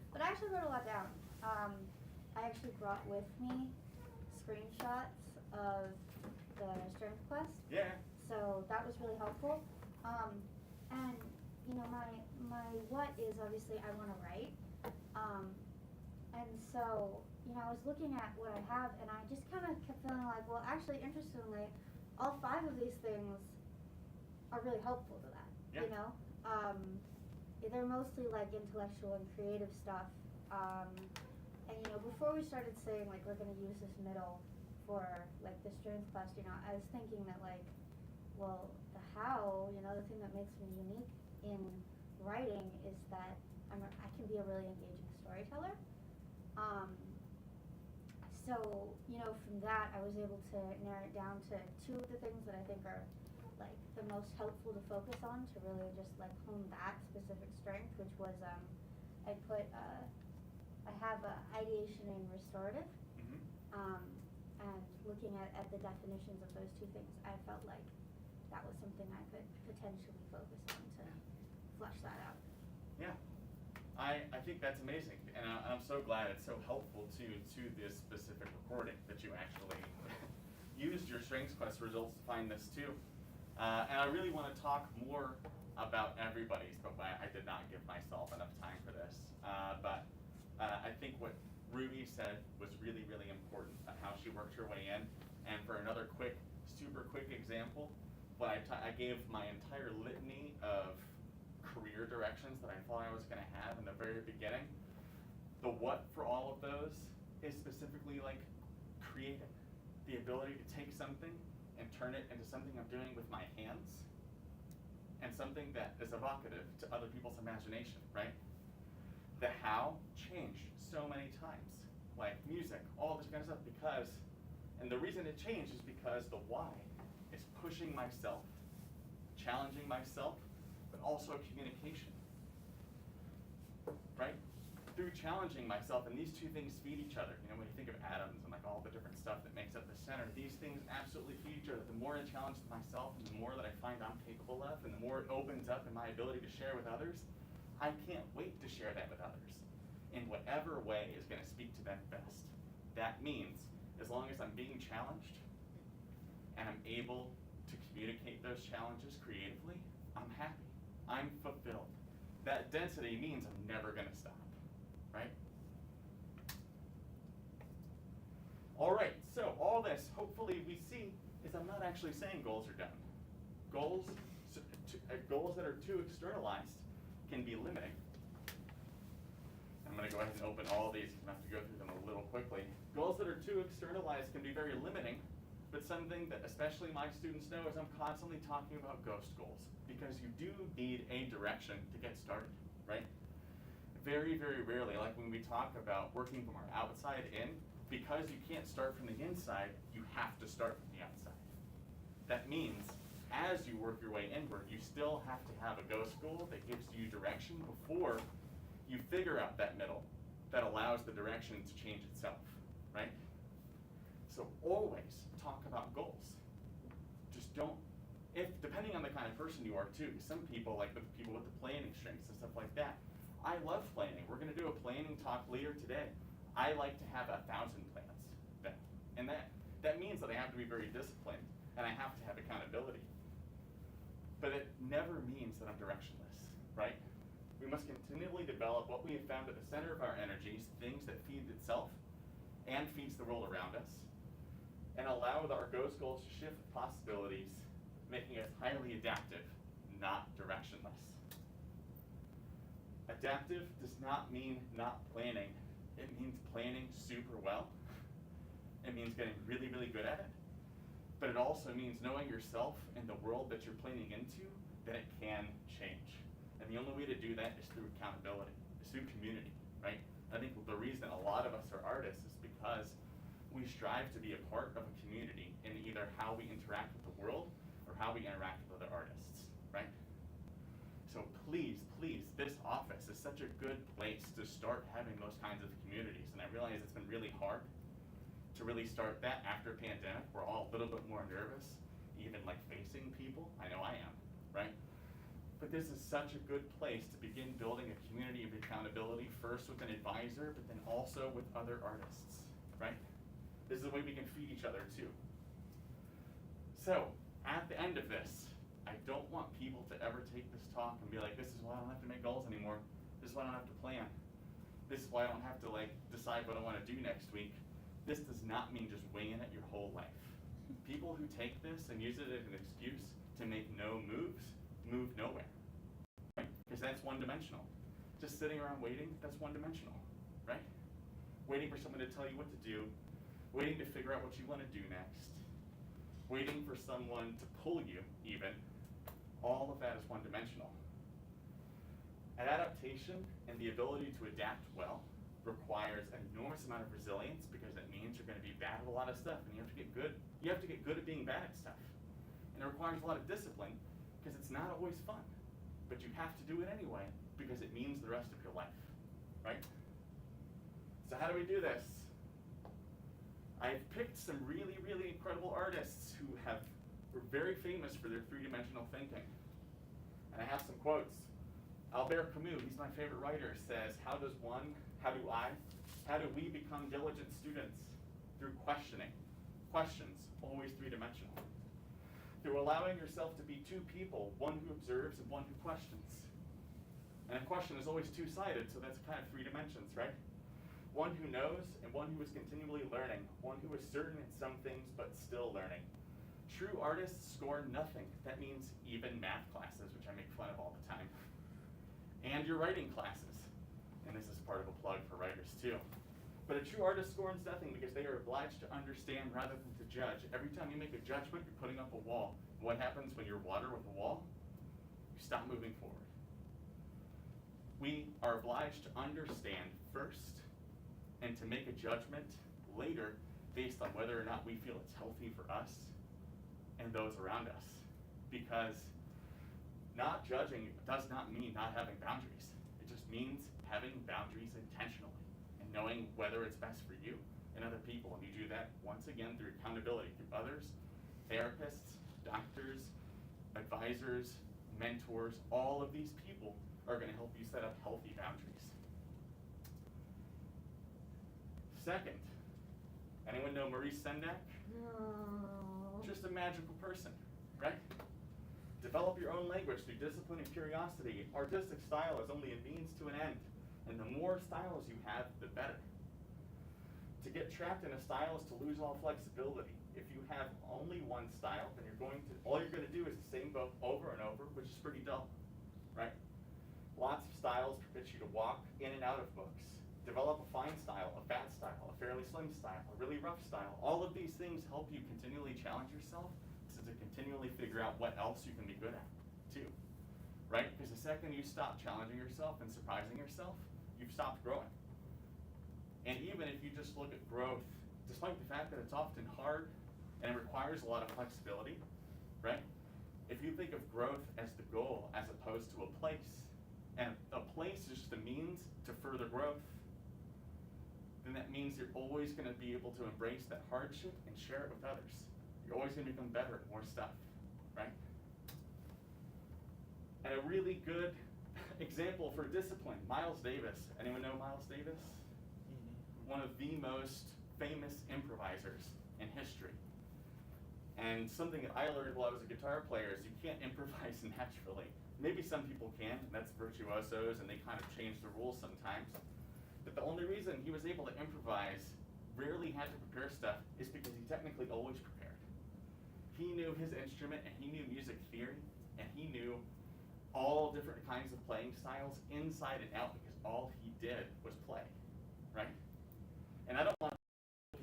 But I actually wrote a lot down. I actually brought with me screenshots of the strength quest. Yeah. So that was really helpful. And you know, my what is obviously I want to write. And so, you know, I was looking at what I have and I just kind of kept feeling like, well, actually, interestingly, all 5 of these things are really helpful to that. Yeah. You know? They're mostly like intellectual and creative stuff. And you know, before we started saying like we're gonna use this middle for like the strength quest, you know, I was thinking that like, well, the how, you know, the thing that makes me unique in writing is that I can be a really engaging storyteller. So, you know, from that I was able to narrow it down to 2 of the things that I think are like the most helpful to focus on to really just like hone that specific strength, which was I have ideation and restorative. Mm-hmm. And looking at the definitions of those 2 things, I felt like that was something I could potentially focus on to flesh that out. Yeah, I think that's amazing, and I'm so glad it's so helpful to this specific recording that you actually used your Strengths Quest results to find this too. And I really want to talk more about everybody's, but I did not give myself enough time for this. But I think what Ruby said was really, really important on how she worked her way in. And for another super quick example, I gave my entire litany of career directions that I thought I was going to have in the very beginning. The what for all of those is specifically like creating. the ability to take something and turn it into something I'm doing with my hands, and something that is evocative to other people's imagination, right? The how changed so many times, like music, all this kind of stuff, because, and the reason it changed is because the why is pushing myself, challenging myself, but also communication, right? Through challenging myself, and these two things feed each other. You know, when you think of atoms and like all the different stuff that makes up the center, these things absolutely feed each other. The more I challenge myself and the more that I find I'm capable of, and the more it opens up in my ability to share with others, I can't wait to share that with others in whatever way is going to speak to them best. That means as long as I'm being challenged and I'm able to communicate those challenges creatively, I'm happy. I'm fulfilled. That density means I'm never going to stop, right? All right, so all this, hopefully we see, is I'm not actually saying goals are done. Goals that are too externalized can be limiting. I'm going to go ahead and open all these because I have to go through them a little quickly. Goals that are too externalized can be very limiting, but something that especially my students know is I'm constantly talking about ghost goals, because you do need a direction to get started, right? Very, very rarely, like when we talk about working from our outside in, because you can't start from the inside, you have to start from the outside. That means as you work your way inward, you still have to have a ghost goal that gives you direction before you figure out that middle that allows the direction to change itself, right? So always talk about goals. Just don't, depending on the kind of person you are too, some people, like the people with the planning strengths and stuff like that, I love planning. We're going to do a planning talk later today. I like to have 1,000 plans then. And that means that I have to be very disciplined and I have to have accountability. But it never means that I'm directionless, right? We must continually develop what we have found at the center of our energies, things that feed itself and feeds the world around us, and allow our ghost goals to shift with possibilities, making us highly adaptive, not directionless. Adaptive does not mean not planning. It means planning super well. It means getting really, really good at it. But it also means knowing yourself and the world that you're planning into, that it can change. And the only way to do that is through accountability, is through community, right? I think the reason a lot of us are artists is because we strive to be a part of a community in either how we interact with the world or how we interact with other artists, right? So please, this office is such a good place to start having those kinds of communities. And I realize it's been really hard to really start that after a pandemic. We're all a little bit more nervous, even like facing people. I know I am, right? But this is such a good place to begin building a community of accountability, first with an advisor, but then also with other artists, right? This is a way we can feed each other too. So, at the end of this, I don't want people to ever take this talk and be like, this is why I don't have to make goals anymore. This is why I don't have to plan. This is why I don't have to like decide what I want to do next week. This does not mean just winging it your whole life. People who take this and use it as an excuse to make no moves, move nowhere. Right? Because that's one-dimensional. Just sitting around waiting, that's one-dimensional, right? Waiting for someone to tell you what to do, waiting to figure out what you want to do next, waiting for someone to pull you even, all of that is one-dimensional. Adaptation and the ability to adapt well requires an enormous amount of resilience, because it means you're going to be bad at a lot of stuff and you have to get good. You have to get good at being bad at stuff. And it requires a lot of discipline, because it's not always fun. But you have to do it anyway, because it means the rest of your life, right? So how do we do this? I've picked some really, really incredible artists who were very famous for their three-dimensional thinking. And I have some quotes. Albert Camus, he's my favorite writer, says, how do we become diligent students? Through questioning. Questions, always three-dimensional. Through allowing yourself to be two people, one who observes and one who questions. And a question is always two-sided, so that's kind of 3 dimensions, right? One who knows and one who is continually learning. One who is certain in some things but still learning. True artists score nothing. That means even math classes, which I make fun of all the time. And your writing classes. And this is part of a plug for writers too. But a true artist scorns nothing because they are obliged to understand rather than to judge. Every time you make a judgment, you're putting up a wall. What happens when you're water with a wall? You stop moving forward. We are obliged to understand first and to make a judgment later based on whether or not we feel it's healthy for us and those around us. Because not judging does not mean not having boundaries. It just means having boundaries intentionally and knowing whether it's best for you and other people. And you do that, once again, through accountability through others, therapists, doctors, advisors, mentors. All of these people are going to help you set up healthy boundaries. Second, anyone know Maurice Sendak? No. Just a magical person, right? Develop your own language through discipline and curiosity. Artistic style is only a means to an end, and the more styles you have, the better. To get trapped in a style is to lose all flexibility. If you have only one style, then all you're going to do is the same book over and over, which is pretty dull, right? Lots of styles permit you to walk in and out of books. Develop a fine style, a fat style, a fairly slim style, a really rough style. All of these things help you continually challenge yourself to continually figure out what else you can be good at, too, right? Because the second you stop challenging yourself and surprising yourself, you've stopped growing. And even if you just look at growth, despite the fact that it's often hard and it requires a lot of flexibility, right? If you think of growth as the goal as opposed to a place, and a place is just a means to further growth, then that means you're always going to be able to embrace that hardship and share it with others. You're always going to become better at more stuff, right? And a really good example for discipline, Miles Davis. Anyone know Miles Davis? One of the most famous improvisers in history. And something that I learned while I was a guitar player is you can't improvise naturally. Maybe some people can, and that's virtuosos, and they kind of change the rules sometimes. But the only reason he was able to improvise, rarely had to prepare stuff, is because he technically always prepared. He knew his instrument, and he knew music theory, and he knew all different kinds of playing styles inside and out because all he did was play, right? And I don't want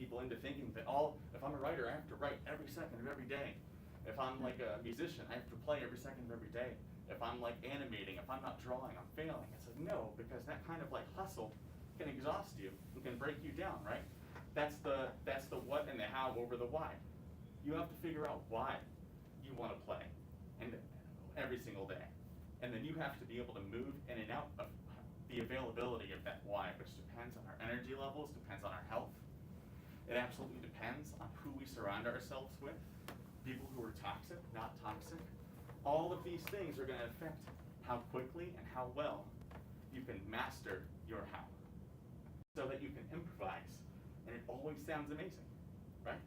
people into thinking that if I'm a writer, I have to write every second of every day. If I'm like a musician, I have to play every second of every day. If I'm like animating, if I'm not drawing, I'm failing. It's like, no, because that kind of like hustle can exhaust you and can break you down, right? That's the what and the how over the why. You have to figure out why you want to play and every single day. And then you have to be able to move in and out of the availability of that why, which depends on our energy levels, depends on our health. It absolutely depends on who we surround ourselves with, people who are toxic, not toxic. All of these things are going to affect how quickly and how well you can master your how, so that you can improvise, and it always sounds amazing, right?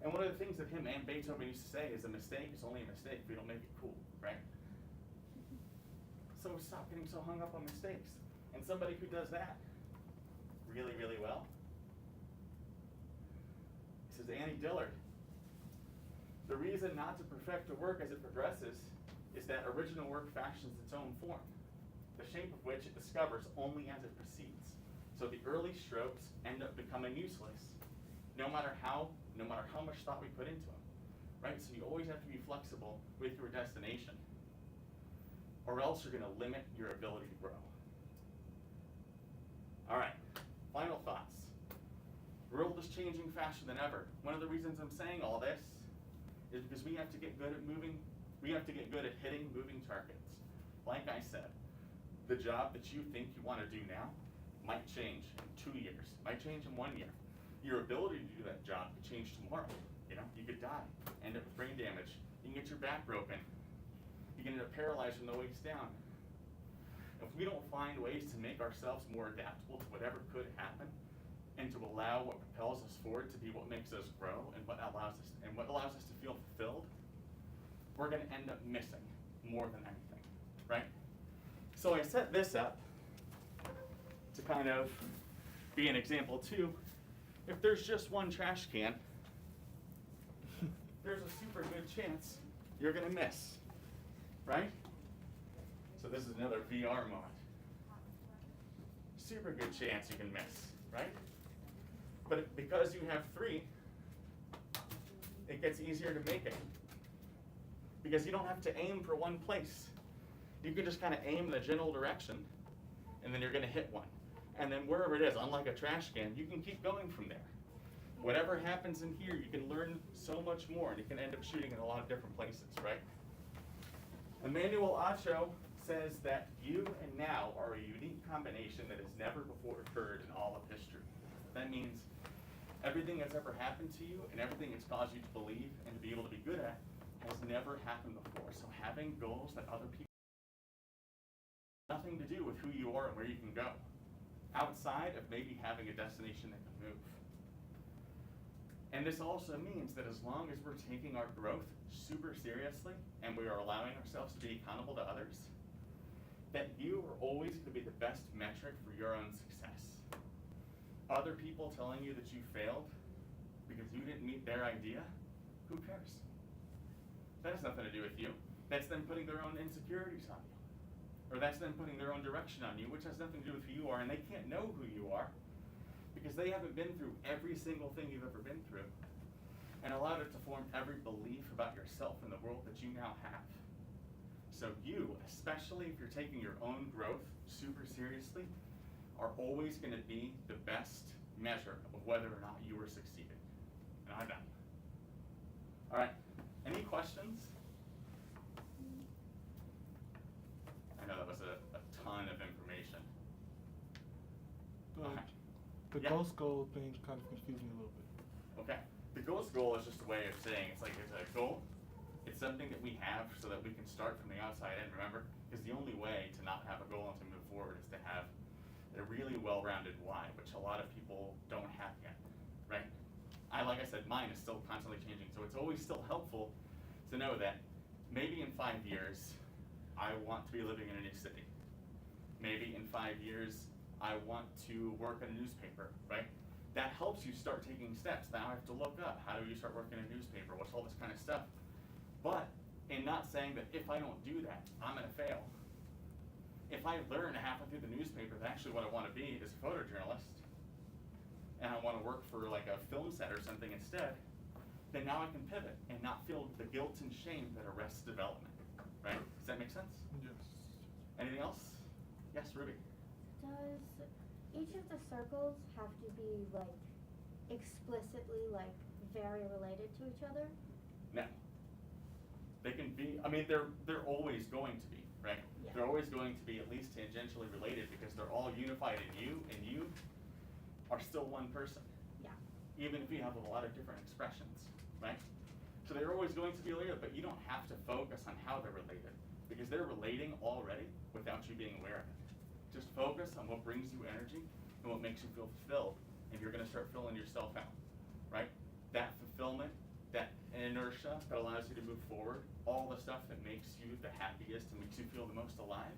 And one of the things that him and Beethoven used to say is a mistake is only a mistake if we don't make it cool, right? So stop getting so hung up on mistakes. And somebody who does that really, really well, this is Annie Dillard. The reason not to perfect a work as it progresses is that original work fashions its own form, the shape of which it discovers only as it proceeds. So the early strokes end up becoming useless, no matter how much thought we put into them, right? So you always have to be flexible with your destination, or else you're going to limit your ability to grow. All right, final thoughts. The world is changing faster than ever. One of the reasons I'm saying all this is because we have to get good at moving. We have to get good at hitting moving targets. Like I said, the job that you think you want to do now might change in 2 years, might change in 1 year. Your ability to do that job could change tomorrow. You know, you could die, end up with brain damage. You can get your back broken. You can end up paralyzed from the waist down. If we don't find ways to make ourselves more adaptable to whatever could happen, and to allow what propels us forward to be what makes us grow and what allows us to feel fulfilled, we're going to end up missing more than anything, right? So I set this up to kind of be an example too. If there's just one trash can, there's a super good chance you're going to miss, right? So this is another VR moment. Super good chance you can miss. right? But because you have 3, it gets easier to make it. Because you don't have to aim for one place. You can just kind of aim in the general direction, and then you're going to hit one. And then wherever it is, unlike a trash can, you can keep going from there. Whatever happens in here, you can learn so much more, and you can end up shooting in a lot of different places, right? Emmanuel Acho says that you and now are a unique combination that has never before occurred in all of history. That means everything that's ever happened to you and everything it's caused you to believe and to be able to be good at has never happened before. So having goals that other people have nothing to do with who you are and where you can go, outside of maybe having a destination that can move. And this also means that as long as we're taking our growth super seriously and we are allowing ourselves to be accountable to others, that you are always going to be the best metric for your own success. Other people telling you that you failed because you didn't meet their idea, who cares? That has nothing to do with you. That's them putting their own insecurities on you. Or that's them putting their own direction on you, which has nothing to do with who you are, and they can't know who you are because they haven't been through every single thing you've ever been through and allowed it to form every belief about yourself and the world that you now have. So you, especially if you're taking your own growth super seriously, are always going to be the best measure of whether or not you are succeeding. And I'm done. All right, any questions? I know that was a ton of information. The Yeah. ghost goal thing kind of confused me a little bit. Okay. The ghost goal is just a way of saying it's like it's a goal. It's something that we have so that we can start from the outside in, remember? Because the only way to not have a goal and to move forward is to have a really well-rounded why, which a lot of people don't have yet, right? Like I said, mine is still constantly changing, so it's always still helpful to know that maybe in 5 years, I want to be living in a new city. Maybe in 5 years, I want to work in a newspaper, right? That helps you start taking steps. Now I have to look up, how do you start working in a newspaper? What's all this kind of stuff? But in not saying that if I don't do that, I'm gonna fail. If I learn halfway through the newspaper that actually what I wanna be is a photojournalist, and I wanna work for like a film set or something instead, then now I can pivot and not feel the guilt and shame that arrests development, right? Does that make sense? Yes. Anything else? Yes, Ruby. Does each of the circles have to be like explicitly like very related to each other? No. They can be, I mean, they're always going to be, right? Yeah. They're always going to be at least tangentially related because they're all unified in you, and you are still one person. Yeah. Even if you have a lot of different expressions, right? So they're always going to be related, but you don't have to focus on how they're related because they're relating already without you being aware of it. Just focus on what brings you energy and what makes you feel fulfilled, and you're gonna start filling yourself out, right? That fulfillment, that inertia that allows you to move forward, all the stuff that makes you the happiest and makes you feel the most alive,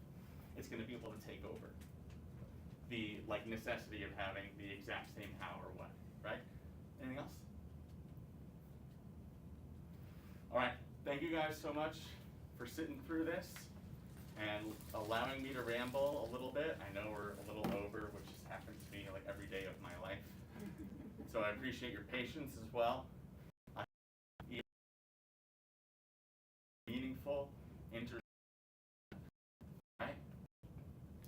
it's gonna be able to take over the like necessity of having the exact same how or what, right? Anything else? All right, thank you guys so much for sitting through this and allowing me to ramble a little bit. I know we're a little over, which just happens to be like every day of my life. So I appreciate your patience as well. Meaningful, right?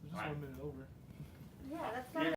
Just 1 minute over. Yeah, that's kind of